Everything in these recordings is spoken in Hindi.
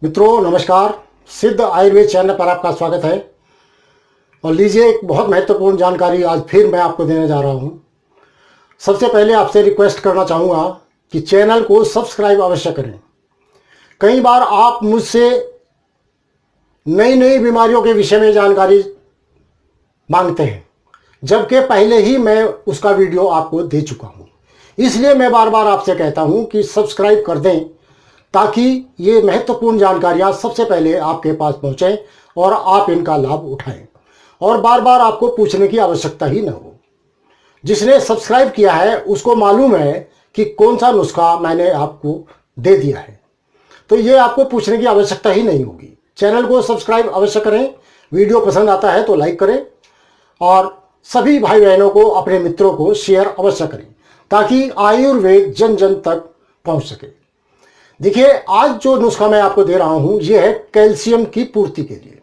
मित्रों नमस्कार। सिद्ध आयुर्वेद चैनल पर आपका स्वागत है। और लीजिए एक बहुत महत्वपूर्ण जानकारी आज फिर मैं आपको देने जा रहा हूं। सबसे पहले आपसे रिक्वेस्ट करना चाहूँगा कि चैनल को सब्सक्राइब अवश्य करें। कई बार आप मुझसे नई नई बीमारियों के विषय में जानकारी मांगते हैं, जबकि पहले ही मैं उसका वीडियो आपको दे चुका हूँ। इसलिए मैं बार बार आपसे कहता हूँ कि सब्सक्राइब कर दें, ताकि ये महत्वपूर्ण जानकारियां सबसे पहले आपके पास पहुंचें और आप इनका लाभ उठाएं और बार बार आपको पूछने की आवश्यकता ही न हो। जिसने सब्सक्राइब किया है उसको मालूम है कि कौन सा नुस्खा मैंने आपको दे दिया है, तो ये आपको पूछने की आवश्यकता ही नहीं होगी। चैनल को सब्सक्राइब अवश्य करें, वीडियो पसंद आता है तो लाइक करें और सभी भाई बहनों को, अपने मित्रों को शेयर अवश्य करें, ताकि आयुर्वेद जन जन तक पहुंच सके। देखिए, आज जो नुस्खा मैं आपको दे रहा हूं यह है कैल्शियम की पूर्ति के लिए।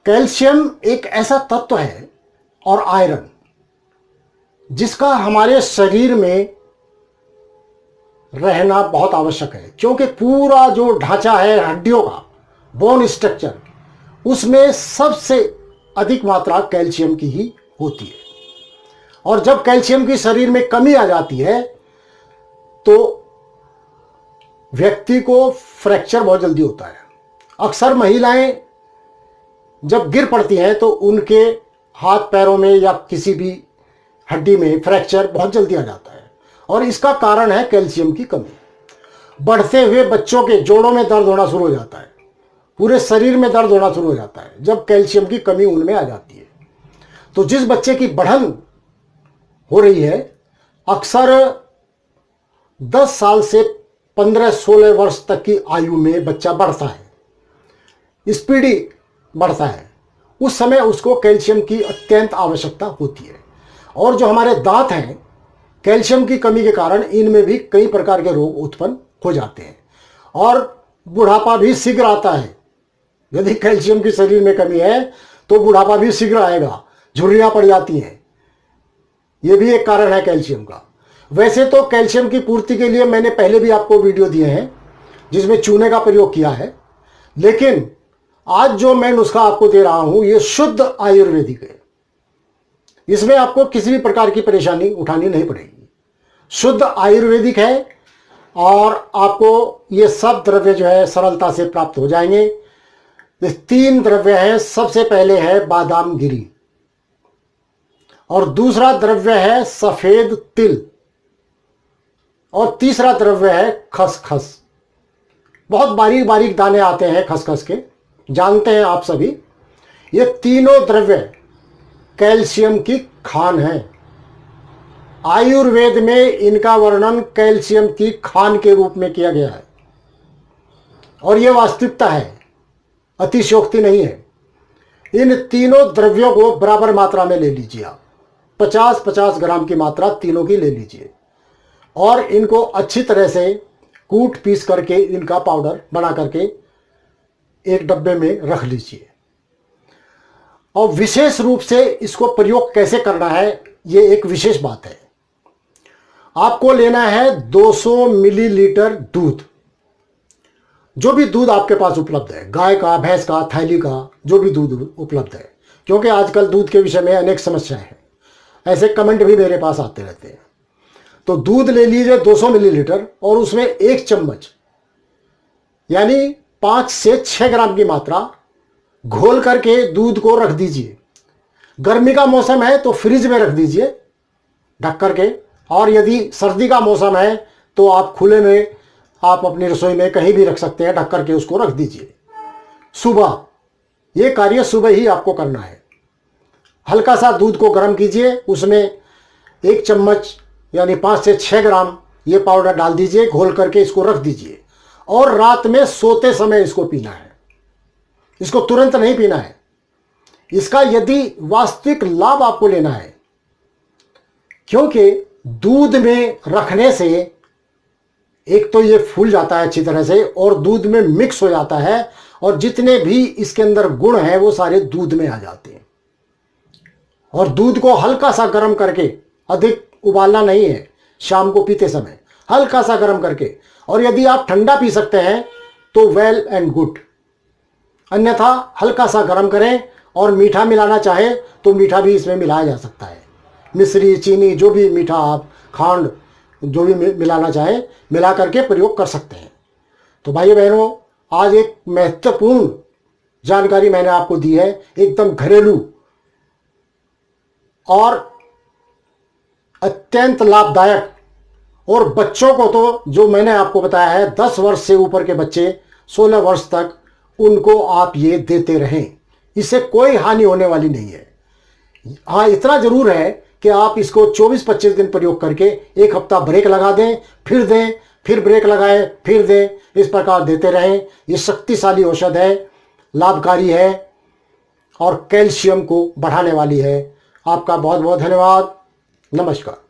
कैल्शियम एक ऐसा तत्व है और आयरन जिसका हमारे शरीर में रहना बहुत आवश्यक है, क्योंकि पूरा जो ढांचा है हड्डियों का, बोन स्ट्रक्चर, उसमें सबसे अधिक मात्रा कैल्शियम की ही होती है। और जब कैल्शियम की शरीर में कमी आ जाती है तो व्यक्ति को फ्रैक्चर बहुत जल्दी होता है। अक्सर महिलाएं जब गिर पड़ती हैं तो उनके हाथ पैरों में या किसी भी हड्डी में फ्रैक्चर बहुत जल्दी आ जाता है, और इसका कारण है कैल्शियम की कमी। बढ़ते हुए बच्चों के जोड़ों में दर्द होना शुरू हो जाता है, पूरे शरीर में दर्द होना शुरू हो जाता है जब कैल्शियम की कमी उनमें आ जाती है। तो जिस बच्चे की बढ़न हो रही है, अक्सर 10 साल से 15-16 वर्ष तक की आयु में बच्चा बढ़ता है, स्पीडी बढ़ता है, उस समय उसको कैल्शियम की अत्यंत आवश्यकता होती है। और जो हमारे दांत हैं, कैल्शियम की कमी के कारण इनमें भी कई प्रकार के रोग उत्पन्न हो जाते हैं और बुढ़ापा भी शीघ्र आता है। यदि कैल्शियम की शरीर में कमी है तो बुढ़ापा भी शीघ्र आएगा, झुर्रियां पड़ जाती हैं। यह भी एक कारण है कैल्शियम का। वैसे तो कैल्शियम की पूर्ति के लिए मैंने पहले भी आपको वीडियो दिए हैं जिसमें चूने का प्रयोग किया है, लेकिन आज जो मैं नुस्खा आपको दे रहा हूं यह शुद्ध आयुर्वेदिक है। इसमें आपको किसी भी प्रकार की परेशानी उठानी नहीं पड़ेगी। शुद्ध आयुर्वेदिक है और आपको ये सब द्रव्य जो है सरलता से प्राप्त हो जाएंगे। ये 3 द्रव्य हैं। सबसे पहले है बादाम गिरी, और दूसरा द्रव्य है सफेद तिल, और तीसरा द्रव्य है खसखस। बहुत बारीक बारीक दाने आते हैं खसखस के, जानते हैं आप सभी। ये तीनों द्रव्य कैल्शियम की खान है। आयुर्वेद में इनका वर्णन कैल्शियम की खान के रूप में किया गया है, और यह वास्तविकता है, अतिशयोक्ति नहीं है। इन तीनों द्रव्यों को बराबर मात्रा में ले लीजिए आप, 50-50 ग्राम की मात्रा तीनों की ले लीजिए, और इनको अच्छी तरह से कूट पीस करके इनका पाउडर बना करके एक डब्बे में रख लीजिए। और विशेष रूप से इसको प्रयोग कैसे करना है, ये एक विशेष बात है। आपको लेना है 200 मिलीलीटर दूध, जो भी दूध आपके पास उपलब्ध है, गाय का, भैंस का, थैली का, जो भी दूध उपलब्ध है, क्योंकि आजकल दूध के विषय में अनेक समस्याएं हैं, ऐसे कमेंट भी मेरे पास आते रहते हैं। तो दूध ले लीजिए 200 मिलीलीटर, और उसमें 1 चम्मच यानी 5 से 6 ग्राम की मात्रा घोल करके दूध को रख दीजिए। गर्मी का मौसम है तो फ्रिज में रख दीजिए ढक करके, और यदि सर्दी का मौसम है तो आप खुले में, आप अपनी रसोई में कहीं भी रख सकते हैं, ढक करके उसको रख दीजिए। सुबह, ये कार्य सुबह ही आपको करना है। हल्का सा दूध को गर्म कीजिए, उसमें 1 चम्मच यानी 5 से 6 ग्राम ये पाउडर डाल दीजिए, घोल करके इसको रख दीजिए, और रात में सोते समय इसको पीना है। इसको तुरंत नहीं पीना है। इसका यदि वास्तविक लाभ आपको लेना है, क्योंकि दूध में रखने से एक तो ये फूल जाता है अच्छी तरह से, और दूध में मिक्स हो जाता है, और जितने भी इसके अंदर गुण हैं वो सारे दूध में आ जाते हैं। और दूध को हल्का सा गर्म करके, अधिक उबालना नहीं है, शाम को पीते समय हल्का सा गर्म करके, और यदि आप ठंडा पी सकते हैं तो वेल एंड गुड, अन्यथा हल्का सा गर्म करें और मीठा मिलाना चाहे तो मीठा भी इसमें मिलाया जा सकता है। मिश्री, चीनी, जो भी मीठा आप, खांड, जो भी मिलाना चाहे मिला करके प्रयोग कर सकते हैं। तो भाइयों बहनों, आज एक महत्वपूर्ण जानकारी मैंने आपको दी है, एकदम घरेलू और अत्यंत लाभदायक। और बच्चों को तो जो मैंने आपको बताया है, 10 वर्ष से ऊपर के बच्चे 16 वर्ष तक उनको आप ये देते रहें, इससे कोई हानि होने वाली नहीं है। हाँ, इतना जरूर है कि आप इसको 24-25 दिन प्रयोग करके एक हफ्ता ब्रेक लगा दें, फिर दें, फिर ब्रेक लगाएं, फिर दें, इस प्रकार देते रहें। ये शक्तिशाली औषध है, लाभकारी है और कैल्शियम को बढ़ाने वाली है। आपका बहुत बहुत धन्यवाद। नमस्कार।